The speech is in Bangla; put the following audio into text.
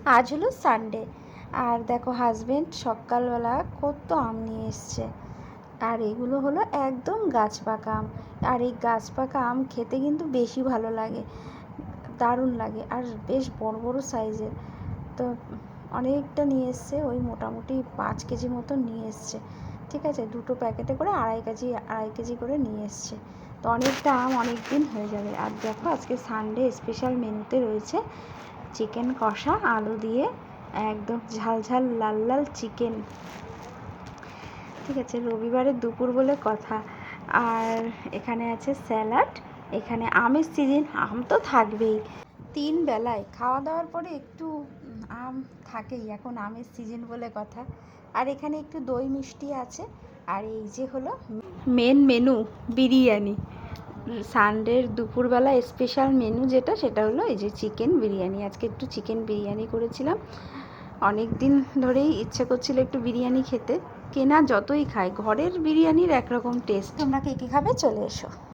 আজ হলো সানডে, আর দেখো হাজবেন্ড সকালবেলা কত আম নিয়ে এসছে। আর এগুলো হলো একদম গাছ পাকা আম। আর এই গাছ পাকা আম খেতে কিন্তু বেশি ভালো লাগে, দারুণ লাগে, আর বেশ বড় বড় সাইজের। তো অনেকটা নিয়ে এসছে, ওই মোটামুটি 5 কেজি মতো নিয়ে এসছে। ঠিক আছে, দুটো প্যাকেটে করে আড়াই কেজি করে নিয়ে এসছে। তো অনেকটা আম অনেক দিন হয়ে যাবে। আর দেখো আজকে সানডে স্পেশাল মেনুতে রয়েছে চিকেন কষা আলু দিয়ে, একদম ঝাল ঝাল লাল লাল চিকেন। ঠিক আছে, রবিবারের দুপুর বলে কথা। আর এখানে আছে স্যালাড। এখানে আমের সিজন, আম তো থাকবেই। 3 বেলায় খাওয়া দাওয়ার পরে একটু আম থাকেই, এখন আমের সিজন বলে কথা। আর এখানে একটু দই মিষ্টি আছে। আর এই যে হলো মেন মেনু, বিরিয়ানি। সানডের দুপুরবেলা স্পেশাল মেনু যেটা, সেটা হলো এই যে চিকেন বিরিয়ানি। আজকে একটু চিকেন বিরিয়ানি করেছিলাম। অনেক দিন ধরেই ইচ্ছে করছিল একটু বিরিয়ানি খেতে। কেনা যতই খাই, ঘরের বিরিয়ানির একরকম টেস্ট। তোমরা কে কে খাবে চলে এসো।